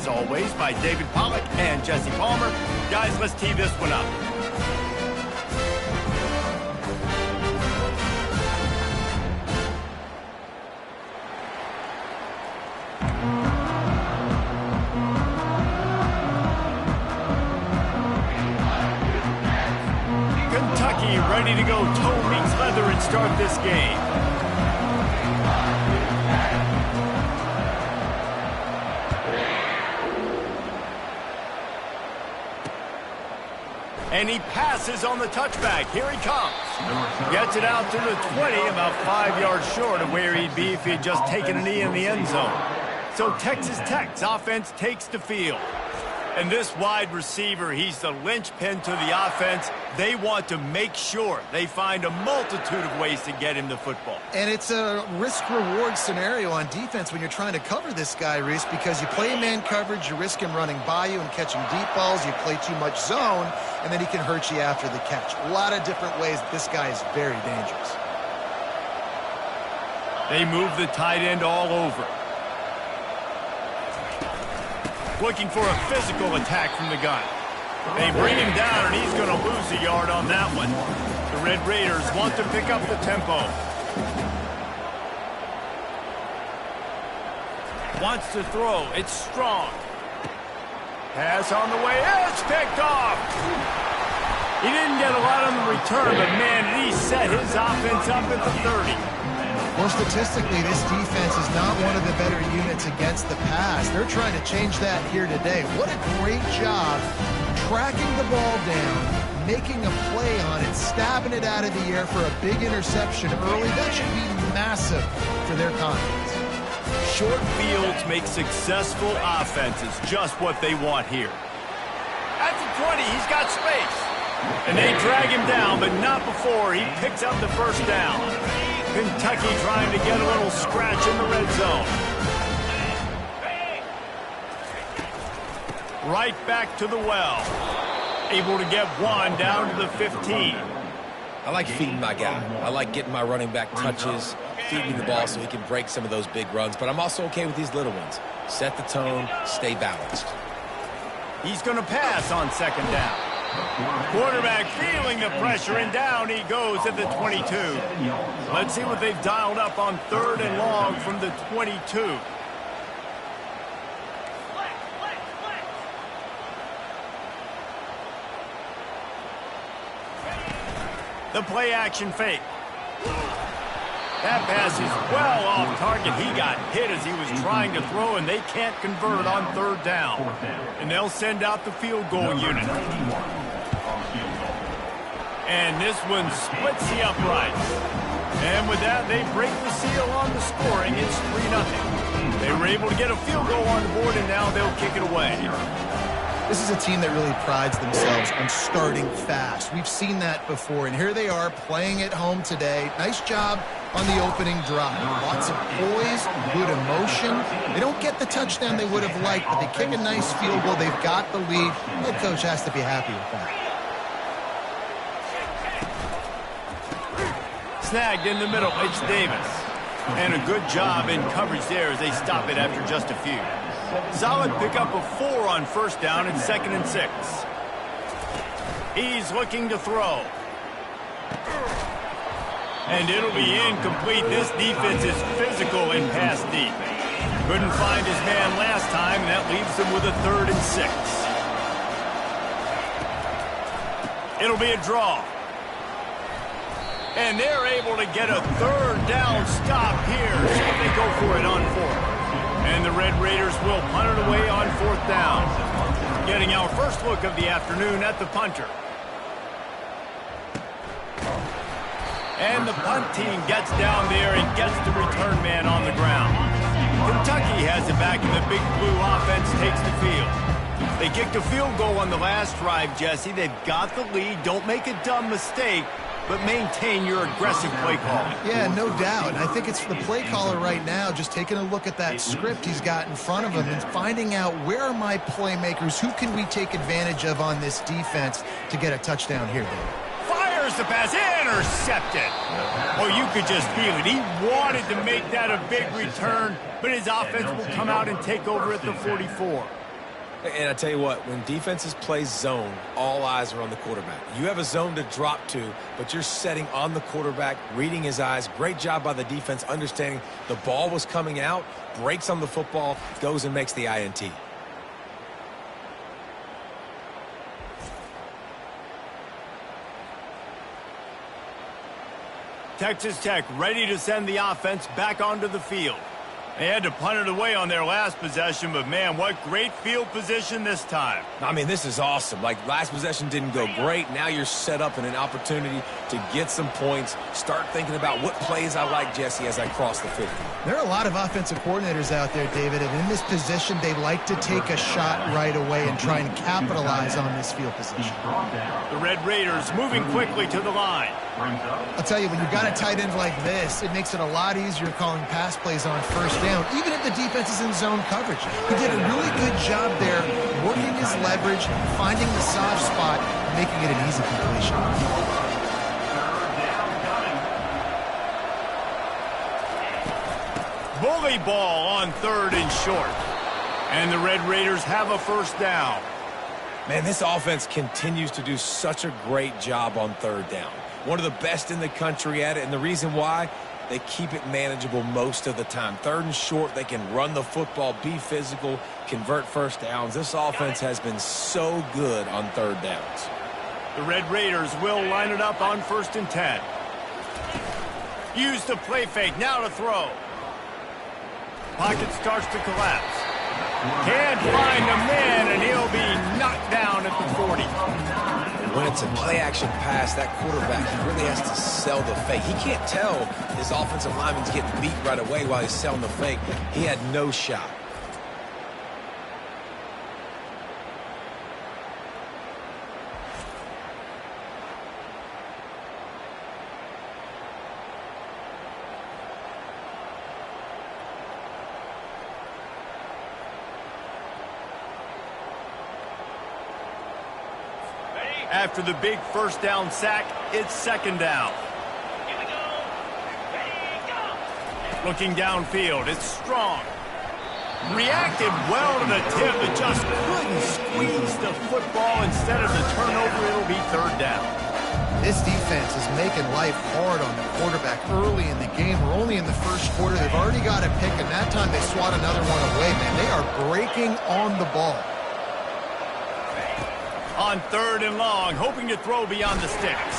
always, by David Pollack and Jesse Palmer. Guys, let's tee this one up. Kentucky ready to go toe meets leather and start this game. And he passes on the touchback. Here he comes. Gets it out to the 20, about 5 yards short of where he'd be if he had just taken a knee in the end zone. So Texas Tech's offense takes the field. And this wide receiver, he's the linchpin to the offense. They want to make sure they find a multitude of ways to get him the football. And it's a risk-reward scenario on defense when you're trying to cover this guy, Reese, because you play man coverage, you risk him running by you and catching deep balls. You play too much zone, and then he can hurt you after the catch. A lot of different ways that this guy is very dangerous. They move the tight end all over. Looking for a physical attack from the gun. They bring him down, and he's going to lose a yard on that one. The Red Raiders want to pick up the tempo. Wants to throw. It's strong. Pass on the way. It's picked off. He didn't get a lot on the return, but, man, he set his offense up at the 30. Well, statistically, this defense is not one of the better units against the pass. They're trying to change that here today. What a great job tracking the ball down, making a play on it, stabbing it out of the air for a big interception early. That should be massive for their confidence. Short fields make successful offenses just what they want here. At the 20, he's got space. And they drag him down, but not before he picks up the first down. Kentucky trying to get a little scratch in the red zone. Right back to the well. Able to get one down to the 15. I like feeding my guy. I like getting my running back touches, feeding the ball so he can break some of those big runs. But I'm also okay with these little ones. Set the tone, stay balanced. He's going to pass on second down. Quarterback feeling the pressure, and down he goes at the 22. Let's see what they've dialed up on third and long from the 22. The play action fake. That pass is well off target. He got hit as he was trying to throw, and they can't convert on third down. And they'll send out the field goal unit. And this one splits the uprights. And with that, they break the seal on the scoring. It's 3-0. They were able to get a field goal on the board, and now they'll kick it away. This is a team that really prides themselves on starting fast. We've seen that before, and here they are playing at home today. Nice job on the opening drive. Lots of poise, good emotion. They don't get the touchdown they would have liked, but they kick a nice field goal. They've got the lead. Head coach has to be happy with that. Snagged in the middle, it's Davis. And a good job in coverage there as they stop it after just a few. Solid pickup of 4 on first down and 2nd and 6. He's looking to throw. And it'll be incomplete. This defense is physical and pass deep. Couldn't find his man last time, and that leaves them with a 3rd and 6. It'll be a draw. And they're able to get a 3rd down stop here. See if they go for it on 4th. And the Red Raiders will punt it away on 4th down. Getting our first look of the afternoon at the punter. And the punt team gets down there and gets the return man on the ground. Kentucky has it back, and the Big Blue offense takes the field. They kicked a field goal on the last drive, Jesse. They've got the lead. Don't make a dumb mistake, but maintain your aggressive play calling. Yeah, no doubt. I think it's the play caller right now just taking a look at that script he's got in front of him and finding out where are my playmakers, who can we take advantage of on this defense to get a touchdown here, Dave. Fires the pass, intercepted. Oh, you could just feel it. He wanted to make that a big return, but his offense will come out and take over at the 44. And I tell you what, when defenses play zone, all eyes are on the quarterback. You have a zone to drop to, but you're setting on the quarterback, reading his eyes. Great job by the defense, understanding the ball was coming out, breaks on the football, goes and makes the INT. Texas Tech ready to send the offense back onto the field. They had to punt it away on their last possession, but man, what great field position this time. I mean, this is awesome. Like, last possession didn't go great. Now you're set up in an opportunity to get some points. Start thinking about what plays I like, Jesse, as I cross the field. There are a lot of offensive coordinators out there, David, and in this position, they like to take a shot right away and try and capitalize on this field position. The Red Raiders moving quickly to the line. I'll tell you, when you've got a tight end like this, it makes it a lot easier calling pass plays on first down, even if the defense is in zone coverage. He did a really good job there, working his leverage, finding the soft spot, making it an easy completion. Bully ball on 3rd and short. And the Red Raiders have a first down. Man, this offense continues to do such a great job on 3rd down. One of the best in the country at it, and the reason why, they keep it manageable most of the time. 3rd and short, they can run the football, be physical, convert first downs. This offense has been so good on 3rd downs. The Red Raiders will line it up on 1st and 10. Use the play fake, now to throw. Pocket starts to collapse. Can't find a man, and he'll be knocked down at the 40. When it's a play-action pass, that quarterback, he really has to sell the fake. He can't tell his offensive lineman's getting beat right away while he's selling the fake. He had no shot. After the big first down sack, it's 2nd down. Looking downfield, it's Strong. Reacted well to the tip, but just couldn't squeeze the football. Instead of the turnover, it'll be 3rd down. This defense is making life hard on the quarterback early in the game. We're only in the first quarter. They've already got a pick, and that time they swat another one away, man. They are breaking on the ball. On 3rd and long, hoping to throw beyond the sticks.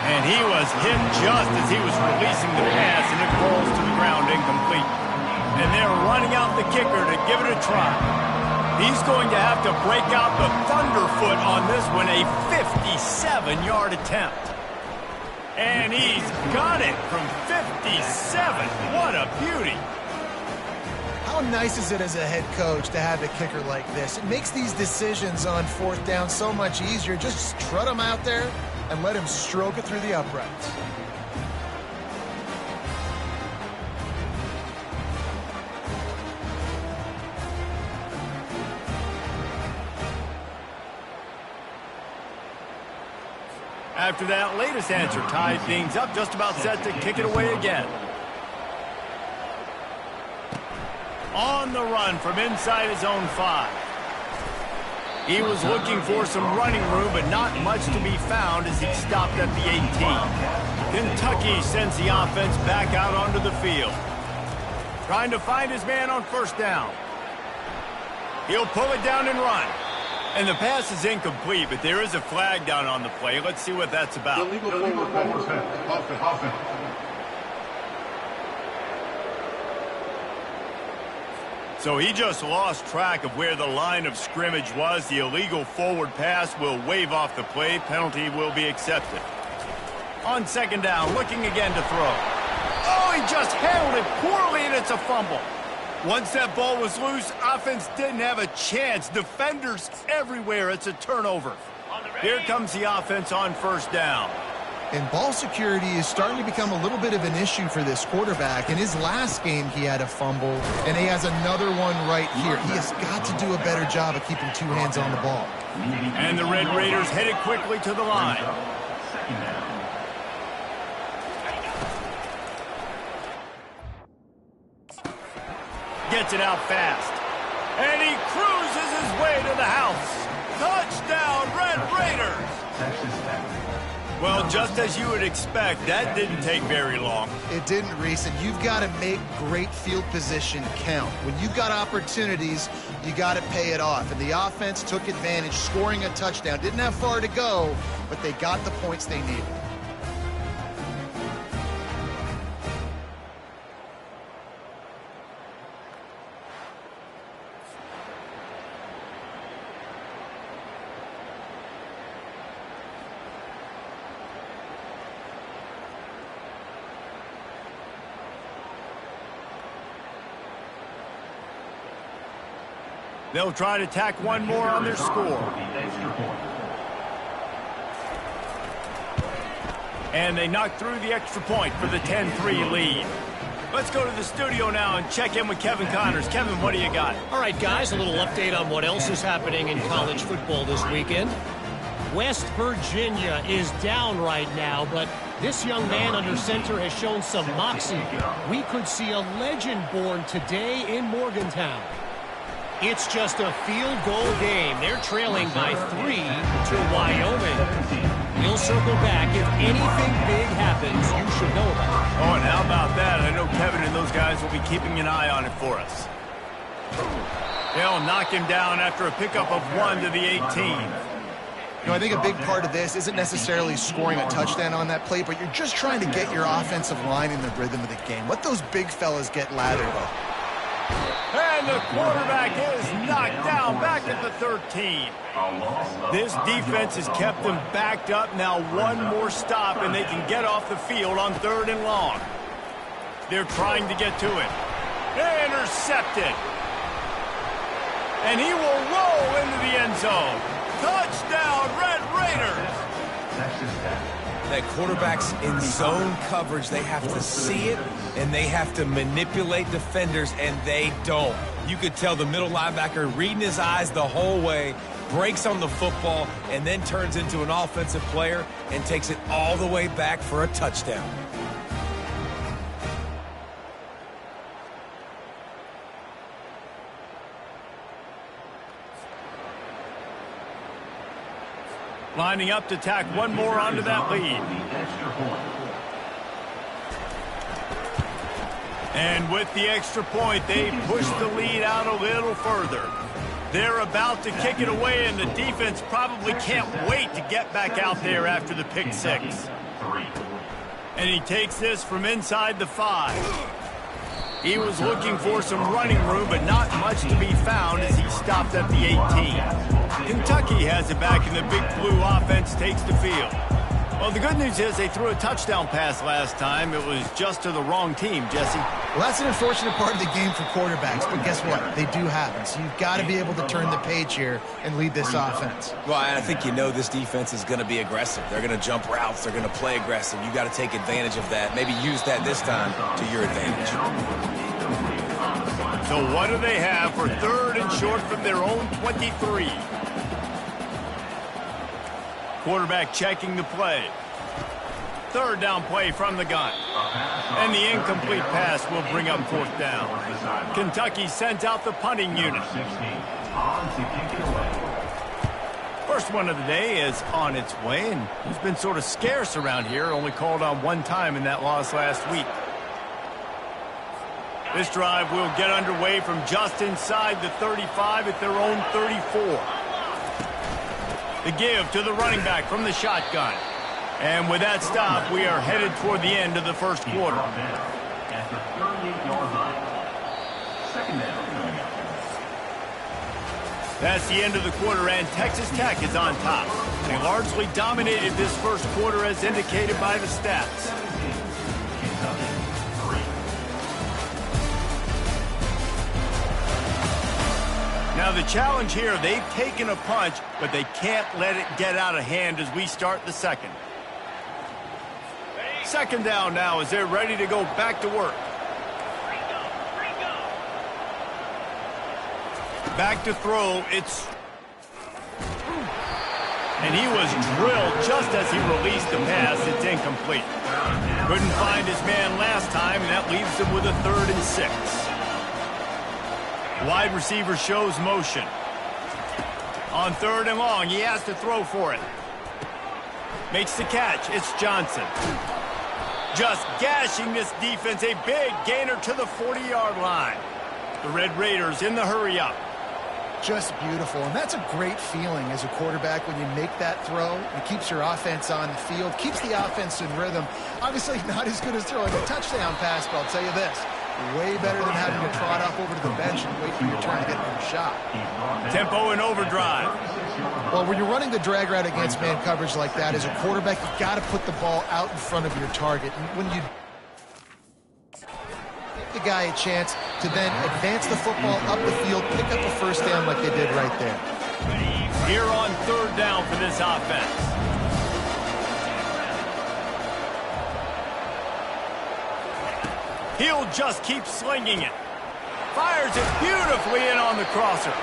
And he was hit just as he was releasing the pass, and it falls to the ground incomplete. And they're running out the kicker to give it a try. He's going to have to break out the thunderfoot on this one, a 57-yard attempt. And he's got it from 57. What a beauty. How nice is it as a head coach to have a kicker like this? It makes these decisions on 4th down so much easier. Just strut him out there and let him stroke it through the uprights. After that latest answer tied things up, just about set to kick it away again. On the run from inside his own 5. He was looking for some running room, but not much to be found as he stopped at the 18. Kentucky sends the offense back out onto the field. Trying to find his man on 1st down. He'll pull it down and run. And the pass is incomplete, but there is a flag down on the play. Let's see what that's about. So he just lost track of where the line of scrimmage was. The illegal forward pass will wave off the play. Penalty will be accepted. On 2nd down, looking again to throw. Oh, he just handled it poorly, and it's a fumble. Once that ball was loose, offense didn't have a chance. Defenders everywhere. It's a turnover. Here comes the offense on 1st down. And ball security is starting to become a little bit of an issue for this quarterback. In his last game, he had a fumble, and he has another one right here. He has got to do a better job of keeping 2 hands on the ball. And the Red Raiders headed quickly to the line. Gets it out fast. And he cruises his way Well, just as you would expect, that didn't take very long. It didn't, Reese, and you've got to make great field position count. When you've got opportunities, you got to pay it off. And the offense took advantage, scoring a touchdown. Didn't have far to go, but they got the points they needed. They'll try to tack one more on their score. And they knock through the extra point for the 10-3 lead. Let's go to the studio now and check in with Kevin Connors. Kevin, what do you got? All right, guys, a little update on what else is happening in college football this weekend. West Virginia is down right now, but this young man under center has shown some moxie. We could see a legend born today in Morgantown. It's just a field goal game. They're trailing by 3 to Wyoming. We'll circle back. If anything big happens, you should know about it. Oh, and how about that? I know Kevin and those guys will be keeping an eye on it for us. They'll knock him down after a pickup of 1 to the 18. You know, I think a big part of this isn't necessarily scoring a touchdown on that play, but you're just trying to get your offensive line in the rhythm of the game. Let those big fellas get lathered up. And the quarterback is knocked down back at the 13. This defense has kept them backed up. Now one more stop and they can get off the field on 3rd and long. They're trying to get to it. Intercepted. And he will roll into the end zone. Touchdown, Red Raiders. That quarterback's in zone coverage. They have to see it, and they have to manipulate defenders, and they don't. You could tell the middle linebacker reading his eyes the whole way, breaks on the football, and then turns into an offensive player and takes it all the way back for a touchdown. Lining up to tack one more onto that lead. And with the extra point, they push the lead out a little further. They're about to kick it away, and the defense probably can't wait to get back out there after the pick 6. And he takes this from inside the 5. He was looking for some running room, but not much to be found as he stopped at the 18. Kentucky has it back, and the Big Blue offense takes the field. Well, the good news is they threw a touchdown pass last time. It was just to the wrong team, Jesse. Well, that's an unfortunate part of the game for quarterbacks, but guess what? They do happen. So you've got to be able to turn the page here and lead this offense. Well, I think you know this defense is going to be aggressive. They're going to jump routes. They're going to play aggressive. You got to take advantage of that. Maybe use that this time to your advantage. So what do they have for 3rd and short from their own 23? Quarterback checking the play. 3rd down play from the gun. And the incomplete pass will bring up 4th down. Kentucky sends out the punting unit. First one of the day is on its way, and it's been sort of scarce around here. Only called on one time in that loss last week. This drive will get underway from just inside the 35 at their own 34. The give to the running back from the shotgun. And with that stop, we are headed toward the end of the first quarter. That's the end of the quarter, and Texas Tech is on top. They largely dominated this first quarter as indicated by the stats. Now the challenge here, they've taken a punch, but they can't let it get out of hand as we start the second. 2nd down now as they're ready to go back to work. Back to throw, it's... And he was drilled just as he released the pass. It's incomplete. Couldn't find his man last time, and that leaves him with a 3rd and 6. Wide receiver shows motion. On 3rd and long, he has to throw for it. Makes the catch. It's Johnson. Just gashing this defense. A big gainer to the 40-yard line. The Red Raiders in the hurry-up. Just beautiful, and that's a great feeling as a quarterback when you make that throw. It keeps your offense on the field, keeps the offense in rhythm. Obviously not as good as throwing a touchdown pass, but I'll tell you this, way better than having to trot off over to the bench and wait for your turn to get another shot. Tempo and overdrive. Well, when you're running the drag route against man coverage like that, as a quarterback, you've got to put the ball out in front of your target. And when you the guy a chance to then advance the football up the field, pick up a first down like they did right there. Here on third down for this offense. He'll just keep slinging it. Fires it beautifully in on the crosser.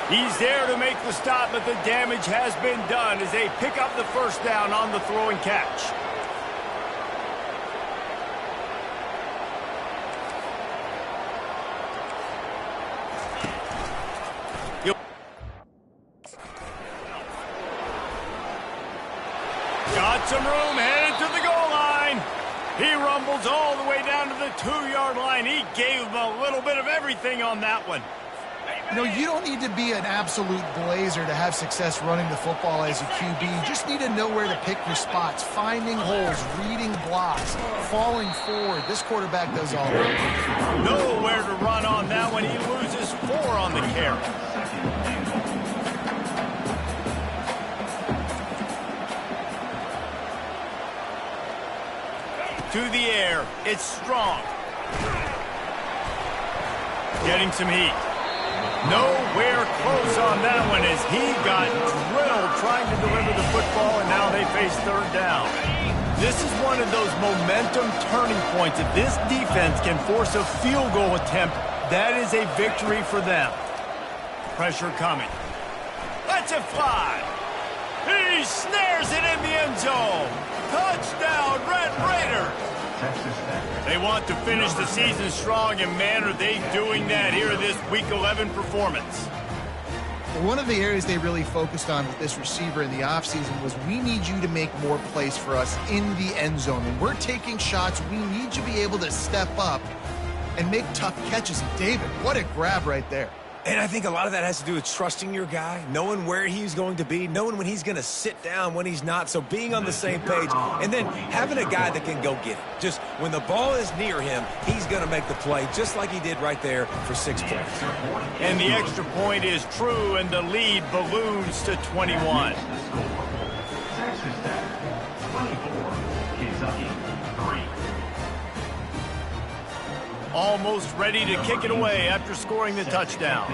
He's there to make the stop, but the damage has been done as they pick up the first down on the throw and catch. Got some room, headed to the goal line. He rumbles all the way down to the 2-yard line. He gave him a little bit of everything on that one. You know, you don't need to be an absolute blazer to have success running the football as a QB. You just need to know where to pick your spots, finding holes, reading blocks, falling forward. This quarterback does all that. Nowhere to run on that one. He loses 4 on the carry. To the air. It's strong. Getting some heat. Nowhere close on that one as he got drilled trying to deliver the football, and now they face third down. This is one of those momentum turning points. If this defense can force a field goal attempt, that is a victory for them. Pressure coming. Lets it fly. He snares it in the end zone. Touchdown, Red Raiders. They want to finish the season strong, and man, are they doing that here in this Week 11 performance. One of the areas they really focused on with this receiver in the offseason was we need you to make more plays for us in the end zone. When we're taking shots, we need you to be able to step up and make tough catches. And David, what a grab right there. And I think a lot of that has to do with trusting your guy, knowing where he's going to be, knowing when he's going to sit down, when he's not, so being on the same page, and then having a guy that can go get it. Just when the ball is near him, he's going to make the play, just like he did right there for 6 points. And the extra point is true, and the lead balloons to 21. Almost ready to kick it away after scoring the touchdown.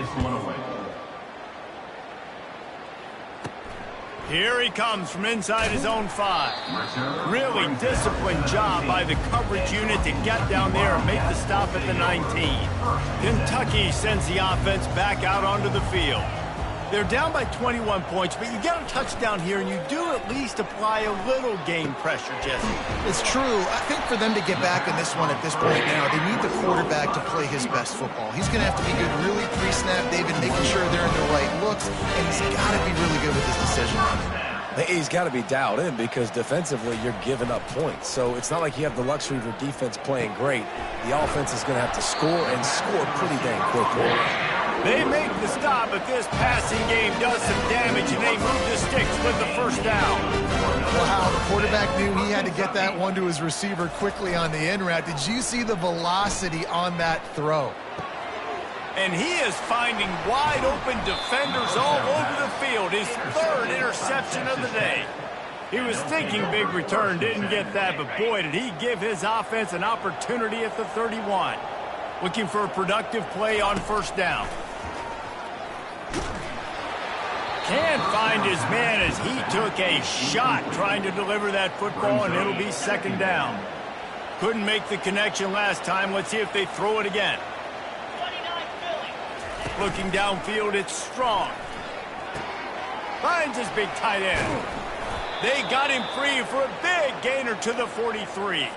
Here he comes from inside his own 5. Really disciplined job by the coverage unit to get down there and make the stop at the 19. Kentucky sends the offense back out onto the field. They're down by 21 points, but you get a touchdown here, and you do at least apply a little game pressure, Jesse. It's true. I think for them to get back in this one at this point now, they need the quarterback to play his best football. He's going to have to be good really pre-snap, David, making sure they're in the right looks, and he's got to be really good with his decision. He's got to be dialed in because defensively you're giving up points. So it's not like you have the luxury of your defense playing great. The offense is going to have to score and score pretty dang quickly. They make the stop, but this passing game does some damage, and they move the sticks with the first down. Wow, the quarterback knew he had to get that one to his receiver quickly on the in route. Did you see the velocity on that throw? And he is finding wide open defenders all over the field. His 3rd interception of the day. He was thinking big return, didn't get that, but boy, did he give his offense an opportunity at the 31. Looking for a productive play on first down. Can't find his man as he took a shot trying to deliver that football, and it'll be 2nd down. Couldn't make the connection last time. Let's see if they throw it again. Looking downfield, it's Strong. Finds his big tight end. They got him free for a big gainer to the 43.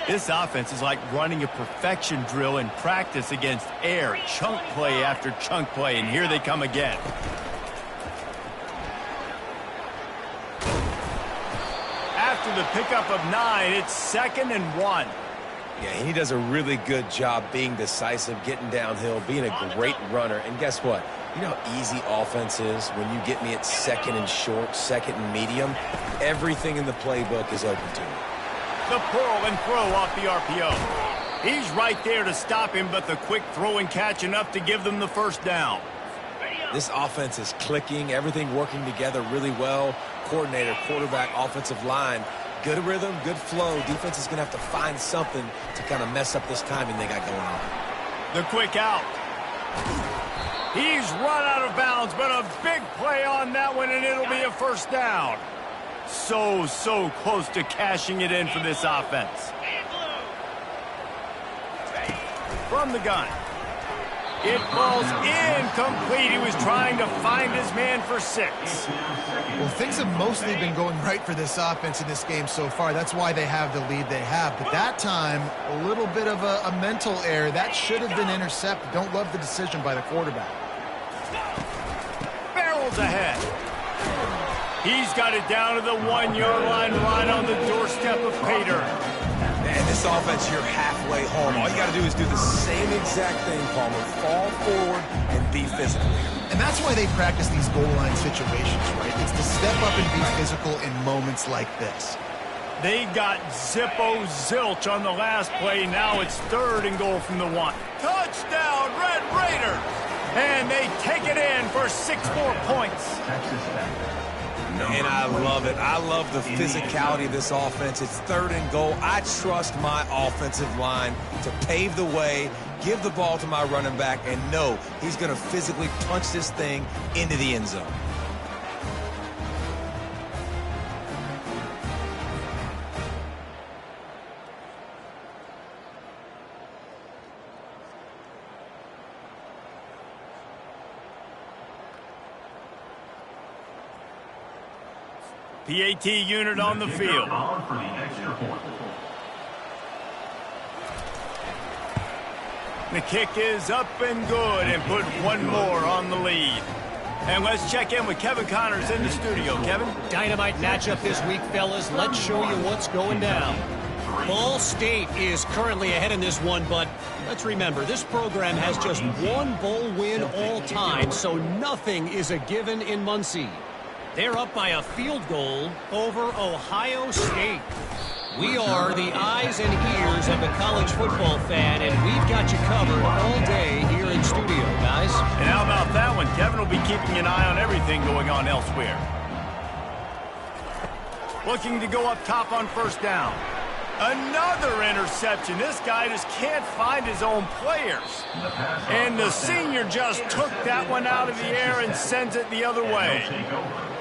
This offense is like running a perfection drill in practice against air. Chunk play after chunk play, and here they come again. after the pickup of 9, it's 2nd and 1. Yeah, he does a really good job being decisive, getting downhill, being a great runner. And guess what? You know how easy offense is when you get me at 2nd and short, 2nd and medium? Everything in the playbook is open to me. The pull and throw off the RPO. He's right there to stop him, but the quick throw and catch enough to give them the first down. This offense is clicking, everything working together really well. Coordinator, quarterback, offensive line. Good rhythm, good flow. Defense is going to have to find something to kind of mess up this timing they got going on. The quick out. He's run out of bounds, but a big play on that one, and it'll be a first down. So close to cashing it in for this offense. From the gun. It falls incomplete. He was trying to find his man for 6. Well, things have mostly been going right for this offense in this game so far. That's why they have the lead they have. But that time, a little bit of a mental error. That should have been intercepted. Don't love the decision by the quarterback. Barrels ahead. He's got it down to the 1-yard line, right on the doorstep of Pater. Man, this offense, you're halfway home. All you got to do is do the same exact thing, Palmer. Fall forward and be physical. And that's why they practice these goal line situations, right? It's to step up and be physical in moments like this. They got zilch on the last play. Now it's 3rd and goal from the 1. Touchdown, Red Raiders! And they take it in for 6 more points. And I love it. I love the physicality of this offense. It's 3rd and goal. I trust my offensive line to pave the way, give the ball to my running back, and know he's going to physically punch this thing into the end zone. PAT unit on the field. The kick is up and good and put 1 more on the lead. And let's check in with Kevin Connors in the studio. Kevin? Dynamite matchup this week, fellas. Let's show you what's going down. Ball State is currently ahead in this one, but let's remember, this program has just 1 bowl win all time, so nothing is a given in Muncie. They're up by a field goal over Ohio State. We are the eyes and ears of the college football fan, and we've got you covered all day here in studio, guys. And how about that one? Kevin will be keeping an eye on everything going on elsewhere. Looking to go up top on first down. Another interception. This guy just can't find his own players. And the senior just took that one out of the air and sends it the other way.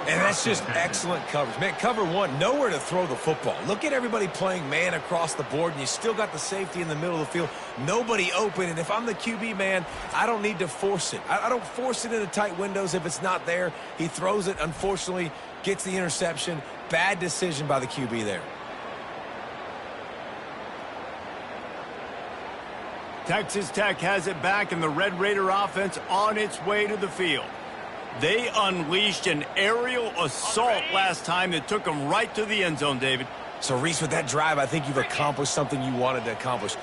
And that's just excellent coverage. Man, cover 1, nowhere to throw the football. Look at everybody playing man across the board, and you still got the safety in the middle of the field. Nobody open, and if I'm the QB, man, I don't need to force it. I don't force it into tight windows if it's not there. He throws it, unfortunately, gets the interception. Bad decision by the QB there. Texas Tech has it back, and the Red Raider offense on its way to the field. They unleashed an aerial assault last time that took them right to the end zone, David. So, Reese, with that drive, I think you've accomplished something you wanted to accomplish.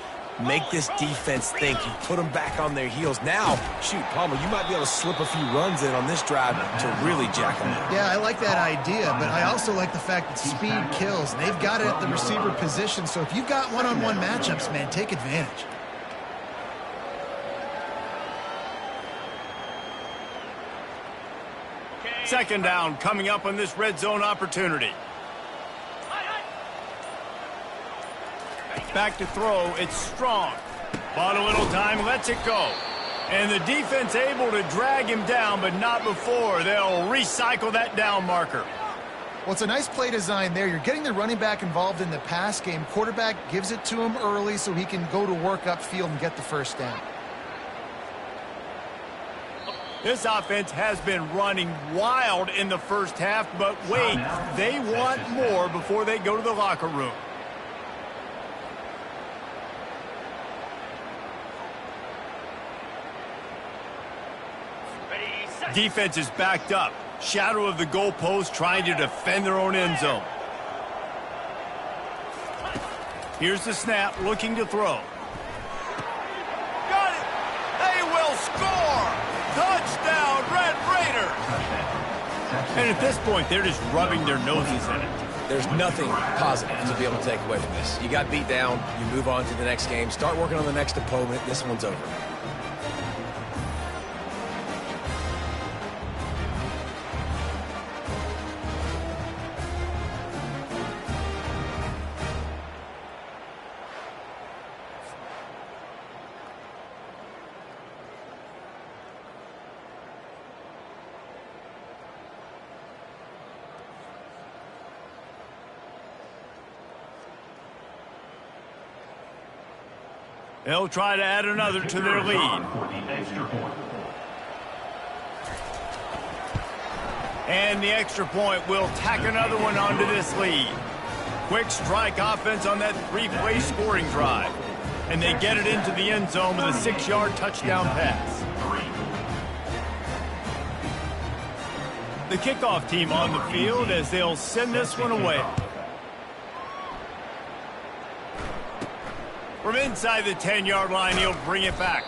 Make this defense think. You put them back on their heels. Now, shoot, Palmer, you might be able to slip a few runs in on this drive to really jack them up. Yeah, I like that idea, but I also like the fact that speed kills. And they've got it at the receiver position, so if you've got one-on-one matchups, man, take advantage. Second down coming up on this red zone opportunity. Back to throw. It's Strong. Bought a little time, lets it go. And the defense able to drag him down, but not before. They'll recycle that down marker. Well, it's a nice play design there. You're getting the running back involved in the pass game. Quarterback gives it to him early so he can go to work upfield and get the first down. This offense has been running wild in the first half, but wait, they want more before they go to the locker room. Defense is backed up. Shadow of the goalpost trying to defend their own end zone. Here's the snap, looking to throw. Got it! They will score! Touchdown, Red Raiders! And at this point, they're just rubbing their noses in it. There's nothing positive to be able to take away from this. You got beat down, you move on to the next game, start working on the next opponent. This one's over. They'll try to add another to their lead. And the extra point will tack another one onto this lead. Quick strike offense on that three-play scoring drive. And they get it into the end zone with a 6-yard touchdown pass. The kickoff team on the field as they'll send this one away. From inside the 10-yard line, he'll bring it back.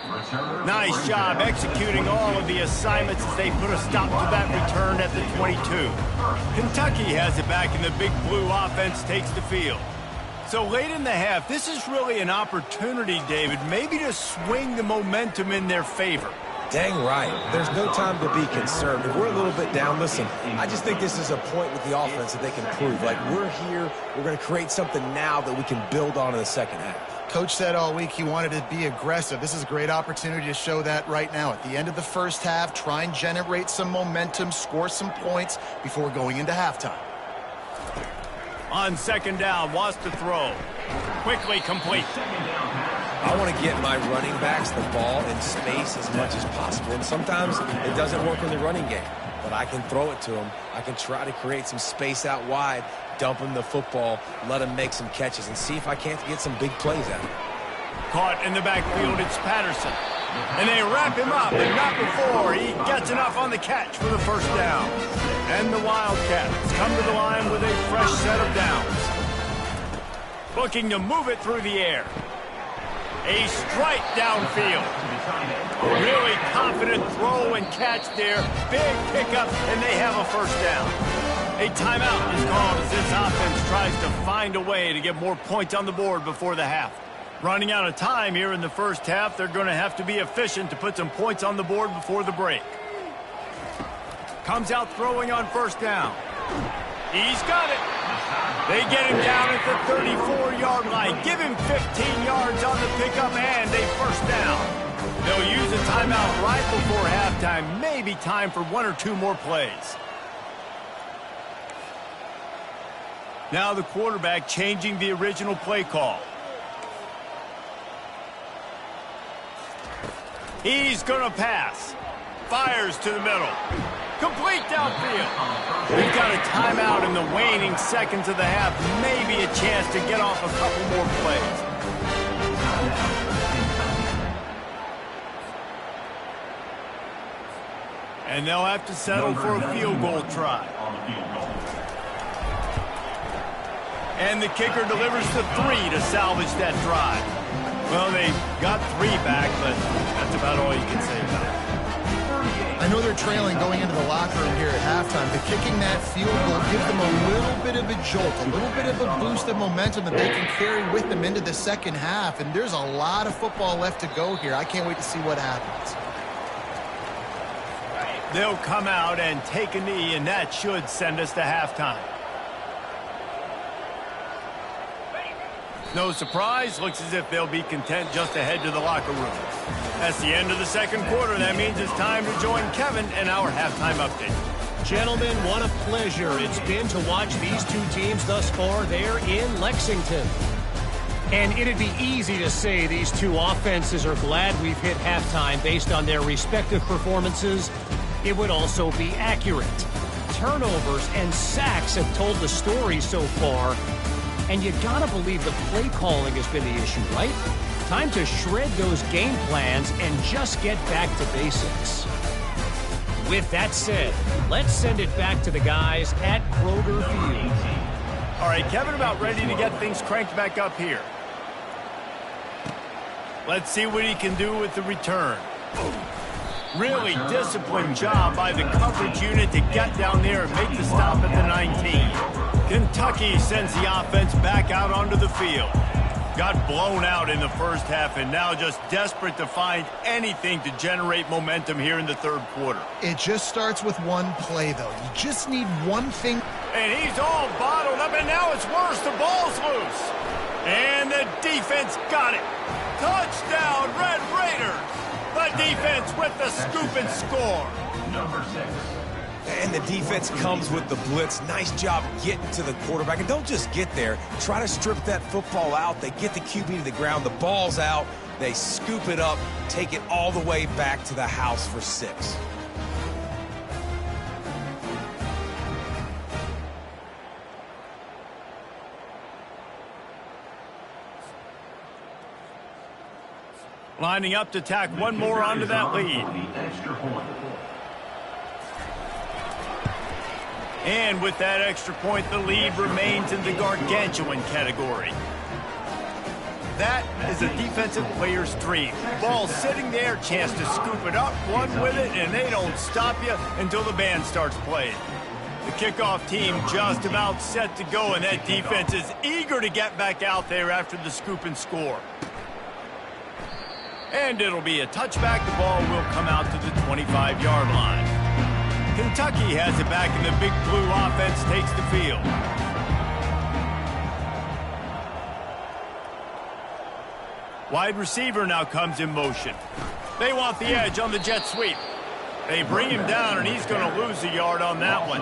Nice job executing all of the assignments as they put a stop to that return at the 22. Kentucky has it back, and the Big Blue offense takes the field. So late in the half, this is really an opportunity, David, maybe to swing the momentum in their favor. Dang right. There's no time to be concerned. If we're a little bit down, listen, I just think this is a point with the offense that they can prove. Like, we're here, we're going to create something now that we can build on in the second half. Coach said all week he wanted to be aggressive. This is a great opportunity to show that right now. At the end of the first half, try and generate some momentum, score some points before going into halftime. On second down, wants to throw. Quickly complete. I want to get my running backs the ball in space as much as possible. And sometimes it doesn't work in the running game, but I can throw it to them. I can try to create some space out wide, dump him the football, let him make some catches, and see if I can't get some big plays out of him. Caught in the backfield, it's Patterson. And they wrap him up, and not before he gets enough on the catch for the first down. And the Wildcats come to the line with a fresh set of downs. Looking to move it through the air. A strike downfield. Really confident throw and catch there. Big pickup, and they have a first down. A timeout is called as this offense tries to find a way to get more points on the board before the half. Running out of time here in the first half, they're going to have to be efficient to put some points on the board before the break. Comes out throwing on first down. He's got it. They get him down at the 34-yard line. Give him 15 yards on the pickup and a first down. They'll use a timeout right before halftime. Maybe time for one or two more plays. Now the quarterback changing the original play call. He's going to pass. Fires to the middle. Complete downfield. We've got a timeout in the waning seconds of the half. Maybe a chance to get off a couple more plays. And they'll have to settle for a field goal try. And the kicker delivers the 3 to salvage that drive. Well, they got 3 back, but that's about all you can say about it. I know they're trailing going into the locker room here at halftime, but kicking that field goal gives them a little bit of a jolt, a little bit of a boost of momentum that they can carry with them into the second half. And there's a lot of football left to go here. I can't wait to see what happens. They'll come out and take a knee, and that should send us to halftime. No surprise, looks as if they'll be content just to head to the locker room. That's the end of the second quarter. That means it's time to join Kevin in our halftime update. Gentlemen, what a pleasure it's been to watch these two teams thus far there in Lexington. And it'd be easy to say these two offenses are glad we've hit halftime based on their respective performances. It would also be accurate. Turnovers and sacks have told the story so far. And you gotta believe the play calling has been the issue, right? Time to shred those game plans and just get back to basics. With that said, let's send it back to the guys at Kroger Field. All right, Kevin, about ready to get things cranked back up here. Let's see what he can do with the return. Really disciplined job by the coverage unit to get down there and make the stop at the 19. Kentucky sends the offense back out onto the field. Got blown out in the first half and now just desperate to find anything to generate momentum here in the third quarter. It just starts with one play, though. You just need one thing. And he's all bottled up, and now it's worse. The ball's loose. And the defense got it. Touchdown, Red Raiders. The defense with the scoop and score. Number 6. And the defense comes with the blitz. Nice job getting to the quarterback. And don't just get there. Try to strip that football out. They get the QB to the ground. The ball's out. They scoop it up, take it all the way back to the house for 6. Lining up to tack one more onto that lead. And with that extra point, the lead remains in the gargantuan category. That is a defensive player's dream. Ball sitting there, chance to scoop it up, run with it, and they don't stop you until the band starts playing. The kickoff team just about set to go, and that defense is eager to get back out there after the scoop and score. And it'll be a touchback. The ball will come out to the 25-yard line. Kentucky has it back, and the big blue offense takes the field. Wide receiver now comes in motion. They want the edge on the jet sweep. They bring him down, and he's going to lose a yard on that one.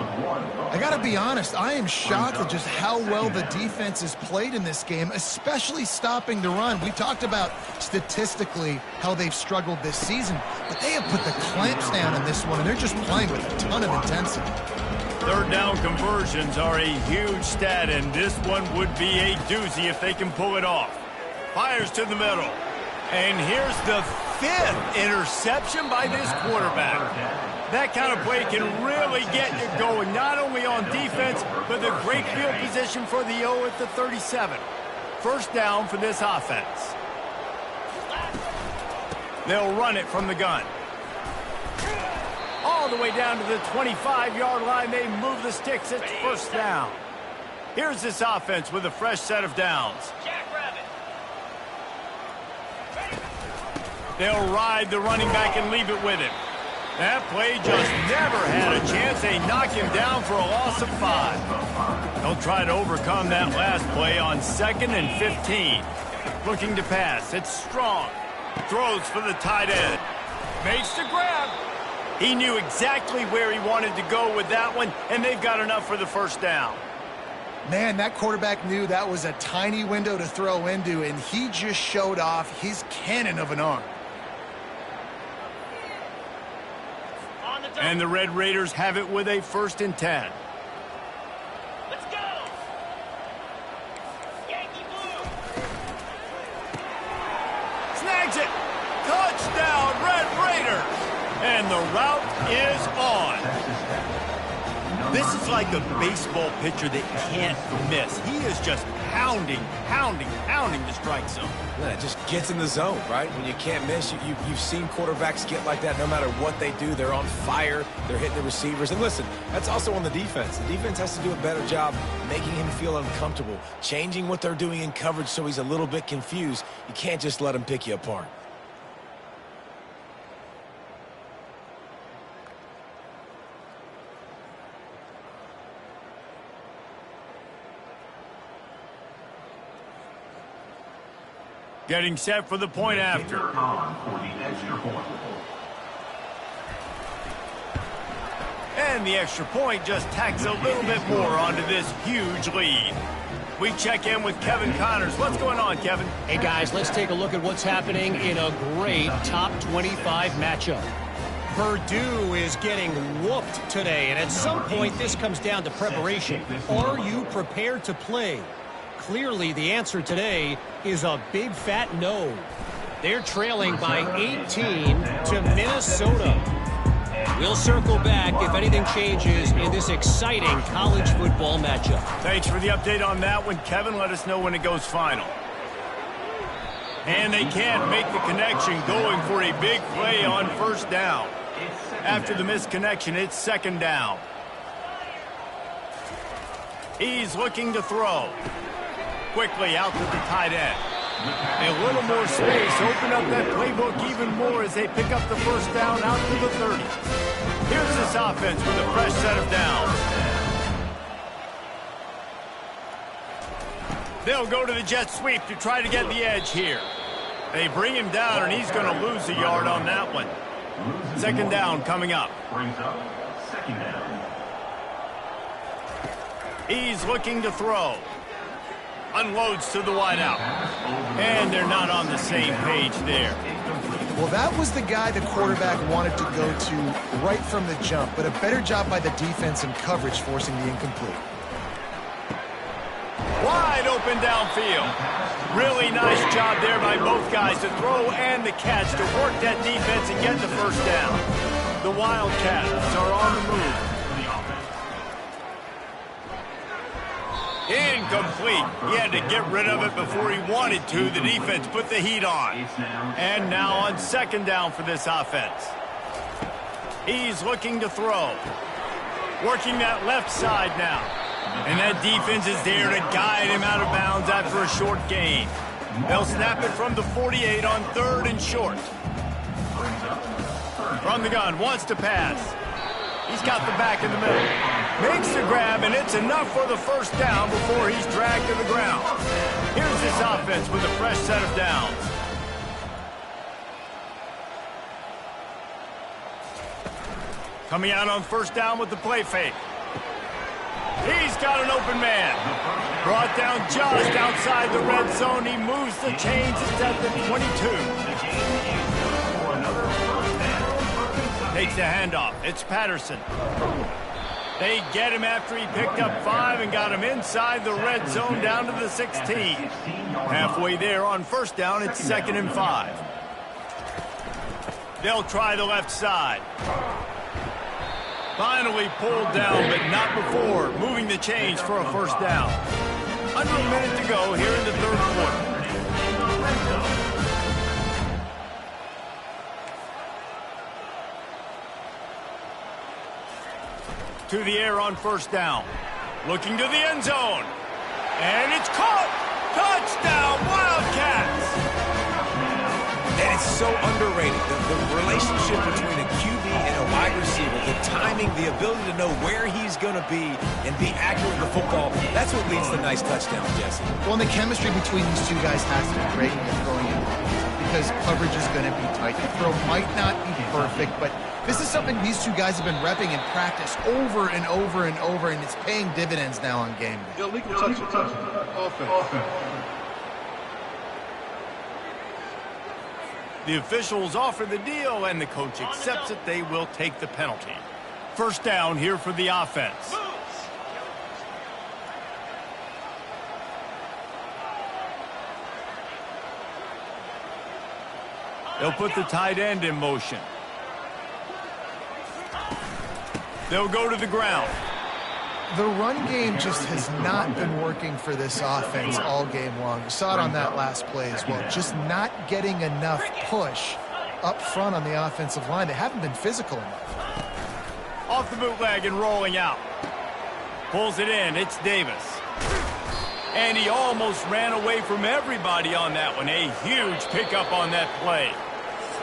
I got to be honest, I am shocked at just how well the defense has played in this game, especially stopping the run. We talked about statistically how they've struggled this season, but they have put the clamps down in this one, and they're just playing with a ton of intensity. Third down conversions are a huge stat, and this one would be a doozy if they can pull it off. Fires to the middle. And here's the 5th interception by this quarterback. That kind of play can really get you going, not only on defense, but the great field position for the O at the 37. First down for this offense. They'll run it from the gun. All the way down to the 25-yard line. They move the sticks. It's first down. Here's this offense with a fresh set of downs. They'll ride the running back and leave it with him. That play just never had a chance. They knock him down for a loss of 5. They'll try to overcome that last play on 2nd and 15. Looking to pass. It's Strong. Throws for the tight end. Makes the grab. He knew exactly where he wanted to go with that one, and they've got enough for the first down. Man, that quarterback knew that was a tiny window to throw into, and he just showed off his cannon of an arm. And the Red Raiders have it with a 1st and 10. Let's go! Yankee Blue! Snags it! Touchdown, Red Raiders! And the route is on. This is like a baseball pitcher that can't miss. He is just pounding the strike zone. Yeah, it just gets in the zone, right? When you can't miss, you've seen quarterbacks get like that no matter what they do. They're on fire. They're hitting the receivers. And listen, that's also on the defense. The defense has to do a better job making him feel uncomfortable, changing what they're doing in coverage so he's a little bit confused. You can't just let him pick you apart. Getting set for the point after. And the extra point just tacks a little bit more onto this huge lead. We check in with Kevin Connors. What's going on, Kevin? Hey, guys, let's take a look at what's happening in a great top 25 matchup. Purdue is getting whooped today, and at some point this comes down to preparation. Are you prepared to play? Clearly, the answer today is a big fat no. They're trailing by 18 to Minnesota. We'll circle back if anything changes in this exciting college football matchup. Thanks for the update on that one, Kevin. Let us know when it goes final. And they can't make the connection, going for a big play on first down. After the missed connection, it's second down. He's looking to throw. Quickly out to the tight end. A little more space, open up that playbook even more as they pick up the first down out to the 30. Here's this offense with a fresh set of downs. They'll go to the jet sweep to try to get the edge here. They bring him down, and he's going to lose a yard on that one. Second down coming up. Brings up second down. He's looking to throw. Unloads to the wideout. And they're not on the same page there. Well, that was the guy the quarterback wanted to go to right from the jump, but a better job by the defense in coverage forcing the incomplete. Wide open downfield. Really nice job there by both guys to throw and the catch to work that defense and get the first down. The Wildcats are on the move. Incomplete. He had to get rid of it before he wanted to. The defense put the heat on. And now on second down for this offense. He's looking to throw. Working that left side now. And that defense is there to guide him out of bounds after a short gain. They'll snap it from the 48 on third and short. From the gun, wants to pass. He's got the back in the middle. Makes the grab, and it's enough for the first down before he's dragged to the ground. Here's this offense with a fresh set of downs. Coming out on first down with the play fake. He's got an open man. Brought down just outside the red zone. He moves the chains. It's at the 22. Takes the handoff. It's Patterson. They get him after he picked up 5 and got him inside the red zone down to the 16. Halfway there on first down, it's 2nd and 5. They'll try the left side. Finally pulled down, but not before moving the chains for a first down. Under a minute to go here in the third quarter. To the air on first down. Looking to the end zone. And it's caught. Touchdown, Wildcats. And it's so underrated. The relationship between a QB and a wide receiver, the timing, the ability to know where he's going to be and be accurate with the football, that's what leads to nice touchdowns, Jesse. Well, and the chemistry between these two guys has to be great when you're throwing in because coverage is going to be tight. The throw might not be perfect, but this is something these two guys have been repping in practice over and over and over, and it's paying dividends now on game day. Illegal touch. Offense. The officials offer the deal, and the coach accepts it. They will take the penalty. First down here for the offense. They'll put the tight end in motion. They'll go to the ground. The run game just has not been working for this offense all game long. You saw it on that last play as well. Just not getting enough push up front on the offensive line. They haven't been physical enough. Off the bootleg and rolling out. Pulls it in. It's Davis. And he almost ran away from everybody on that one. A huge pickup on that play.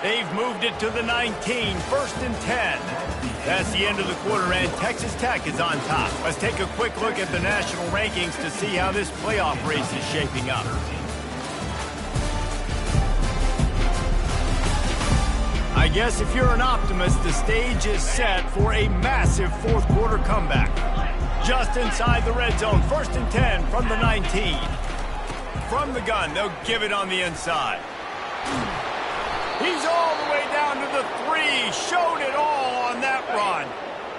They've moved it to the 19, 1st and 10. That's the end of the quarter, and Texas Tech is on top. Let's take a quick look at the national rankings to see how this playoff race is shaping up. I guess if you're an optimist, the stage is set for a massive fourth quarter comeback. Just inside the red zone, 1st and 10 from the 19. From the gun, they'll give it on the inside. He's all the way down to the 3. Showed it all on that run.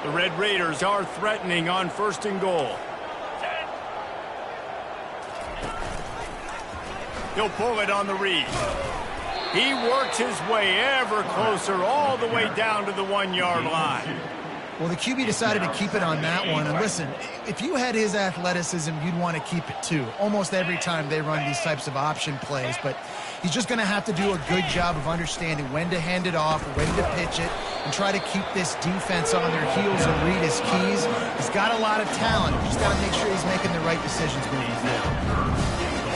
The Red Raiders are threatening on 1st and goal. He'll pull it on the read. He works his way ever closer all the way down to the 1-yard line. Well, the QB decided to keep it on that one. And listen, if you had his athleticism, you'd want to keep it too. Almost every time they run these types of option plays. But he's just going to have to do a good job of understanding when to hand it off, when to pitch it, and try to keep this defense on their heels and read his keys. He's got a lot of talent. He's just got to make sure he's making the right decisions moving forward.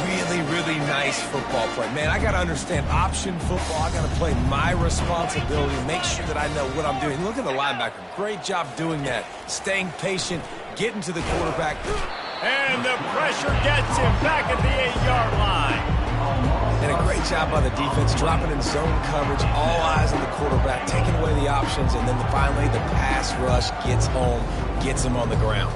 Really, really nice football play. Man, I got to understand option football. I got to play my responsibility, make sure that I know what I'm doing. Look at the linebacker. Great job doing that. Staying patient, getting to the quarterback. And the pressure gets him back at the 8-yard line. And a great job by the defense, dropping in zone coverage, all eyes on the quarterback, taking away the options, and then finally the pass rush gets home, gets him on the ground.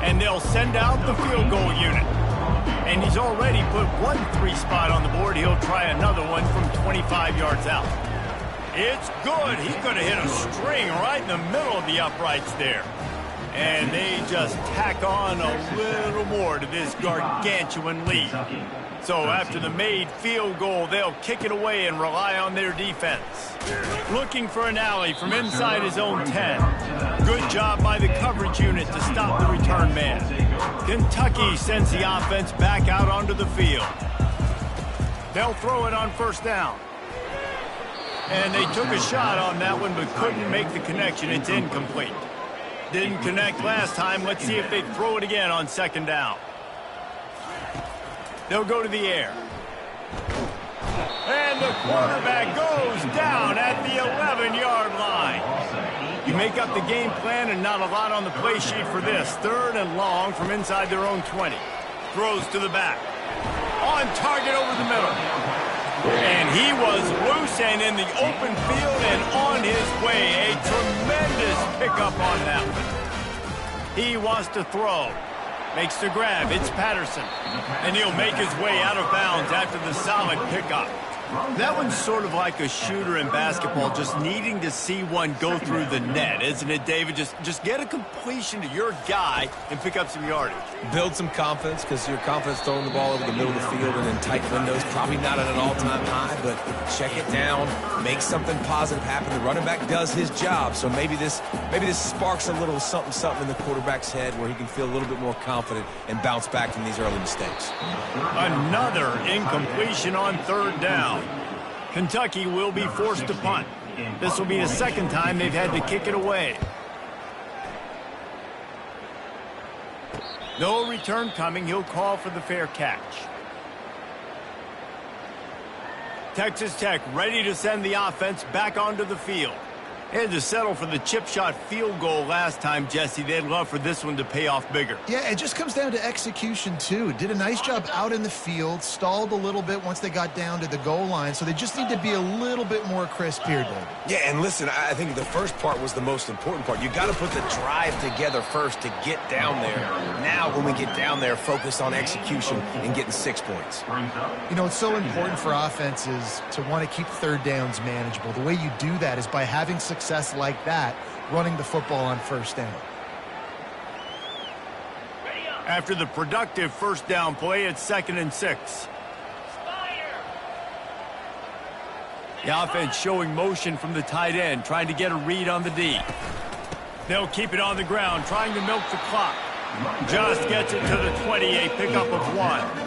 And they'll send out the field goal unit. And he's already put 1 3 spot on the board. He'll try another one from 25 yards out. It's good. He's going to hit a string right in the middle of the uprights there. And they just tack on a little more to this gargantuan lead. So after the made field goal, they'll kick it away and rely on their defense. Looking for an alley from inside his own 10. Good job by the coverage unit to stop the return man. Kentucky sends the offense back out onto the field. They'll throw it on first down. And they took a shot on that one but couldn't make the connection. It's incomplete. Didn't connect last time. Let's see if they throw it again on second down. They'll go to the air. And the quarterback goes down at the 11-yard line. You make up the game plan and not a lot on the play sheet for this. 3rd and long from inside their own 20. Throws to the back. On target over the middle. And he was loose and in the open field and on his way. A tremendous pickup on that one. He wants to throw. Makes the grab. It's Patterson. And he'll make his way out of bounds after the solid pickup. That one's sort of like a shooter in basketball, just needing to see one go through the net, isn't it, David? Just get a completion to your guy and pick up some yardage. Build some confidence, because your confidence throwing the ball over the middle of the field and in tight windows, probably not at an all-time high, but check it down, make something positive happen. The running back does his job, so maybe this sparks a little something in the quarterback's head where he can feel a little bit more confident and bounce back from these early mistakes. Another incompletion on 3rd down. Kentucky will be forced to punt. This will be the 2nd time they've had to kick it away. No return coming. He'll call for the fair catch. Texas Tech ready to send the offense back onto the field. They had to settle for the chip shot field goal last time, Jesse. They'd love for this one to pay off bigger. Yeah, it just comes down to execution, too. Did a nice job out in the field, stalled a little bit once they got down to the goal line, so they just need to be a little bit more crisp here, David. Yeah, and listen, I think the first part was the most important part. You got to put the drive together first to get down there. Now, when we get down there, focus on execution and getting 6 points. You know, it's so important for offenses to want to keep 3rd downs manageable. The way you do that is by having success like that, running the football on 1st down. After the productive 1st down play, it's 2nd and 6. The offense showing motion from the tight end, trying to get a read on the D. They'll keep it on the ground, trying to milk the clock. Just gets it to the 20, a pickup of 1.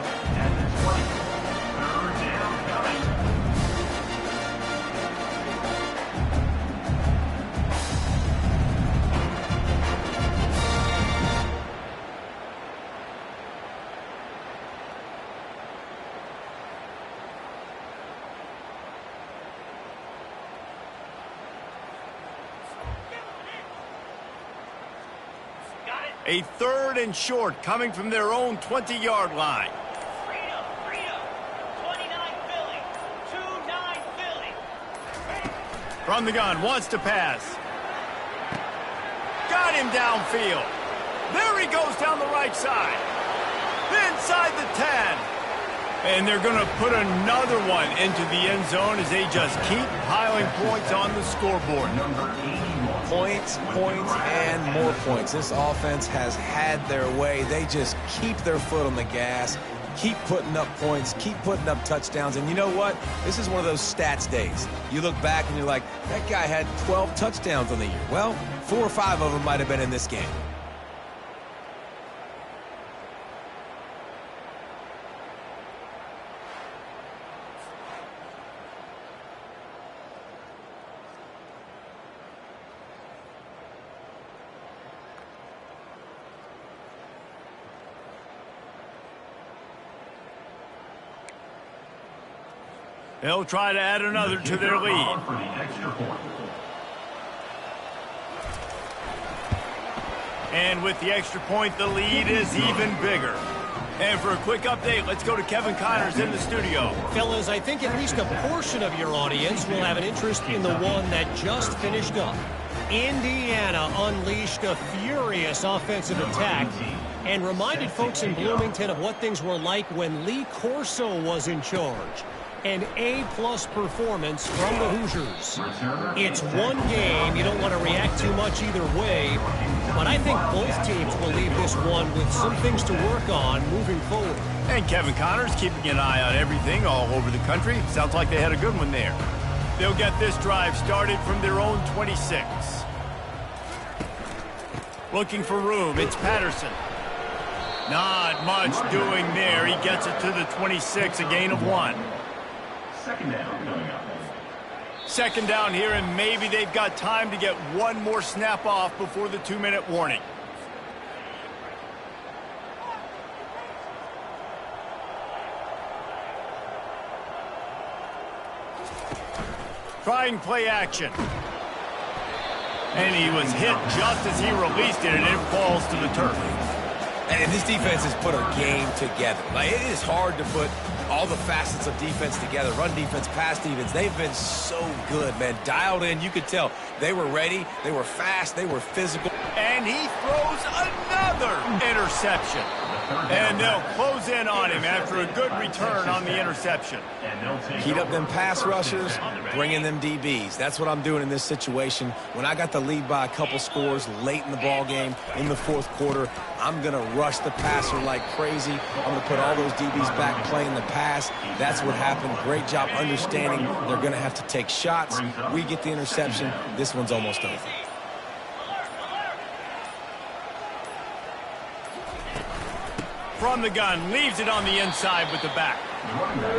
A 3rd and short coming from their own 20-yard line. Freedom. 29 Philly. 2-9 Philly. From the gun, wants to pass. Got him downfield. There he goes down the right side. Inside the 10. And they're going to put another one into the end zone as they just keep piling points on the scoreboard. Number 81. Points, points, and more points. This offense has had their way. They just keep their foot on the gas, keep putting up points, keep putting up touchdowns. And you know what? This is one of those stats days. You look back and you're like, that guy had 12 touchdowns on the year. Well, 4 or 5 of them might have been in this game. They'll try to add another to their lead. For the extra point. And with the extra point, the lead is even bigger. And for a quick update, let's go to Kevin Connors in the studio. Fellas, I think at least a portion of your audience will have an interest in the one that just finished up. Indiana unleashed a furious offensive attack and reminded folks in Bloomington of what things were like when Lee Corso was in charge. An A-plus performance from the Hoosiers. It's one game. You don't want to react too much either way, but I think both teams will leave this one with some things to work on moving forward. And Kevin Connors keeping an eye on everything all over the country. Sounds like they had a good one there. They'll get this drive started from their own 26. Looking for room. It's Patterson. Not much doing there. He gets it to the 26, a gain of 1. Second down coming up. Second down here, and maybe they've got time to get one more snap off before the 2-minute warning. Trying play action. And he was hit just as he released it, and it falls to the turf. And this defense has put a game together. Like, it is hard to put all the facets of defense together. Run defense, pass defense. They've been so good, man. Dialed in. You could tell they were ready. They were fast. They were physical. And he throws another interception. And they'll close in on him after a good return on the interception. Heat up them pass rushers, bring in them DBs. That's what I'm doing in this situation. When I got the lead by a couple scores late in the ball game, in the fourth quarter, I'm going to rush the passer like crazy. I'm going to put all those DBs back playing the pass. That's what happened. Great job understanding they're going to have to take shots. We get the interception. This one's almost over. From the gun, leaves it on the inside with the back.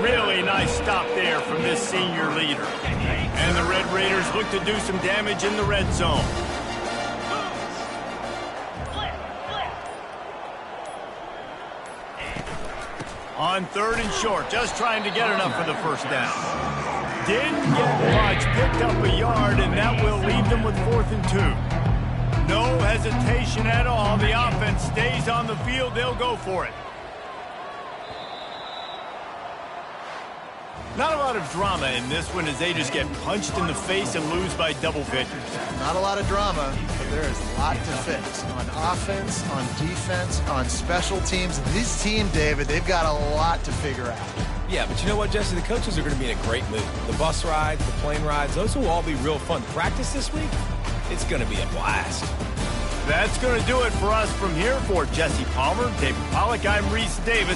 Really nice stop there from this senior leader. And the Red Raiders look to do some damage in the red zone. On 3rd and short, just trying to get enough for the first down. Didn't get much, picked up a yard, and that will leave them with 4th and 2. No hesitation at all. The offense stays on the field. They'll go for it. Not a lot of drama in this one as they just get punched in the face and lose by double figures. Not a lot of drama, but there is a lot to fix on offense, on defense, on special teams. This team, David, they've got a lot to figure out. Yeah, but you know what, Jesse? The coaches are going to be in a great mood. The bus rides, the plane rides, those will all be real fun. Practice this week, it's going to be a blast. That's going to do it for us from here. For Jesse Palmer, David Pollack, I'm Reese Davis.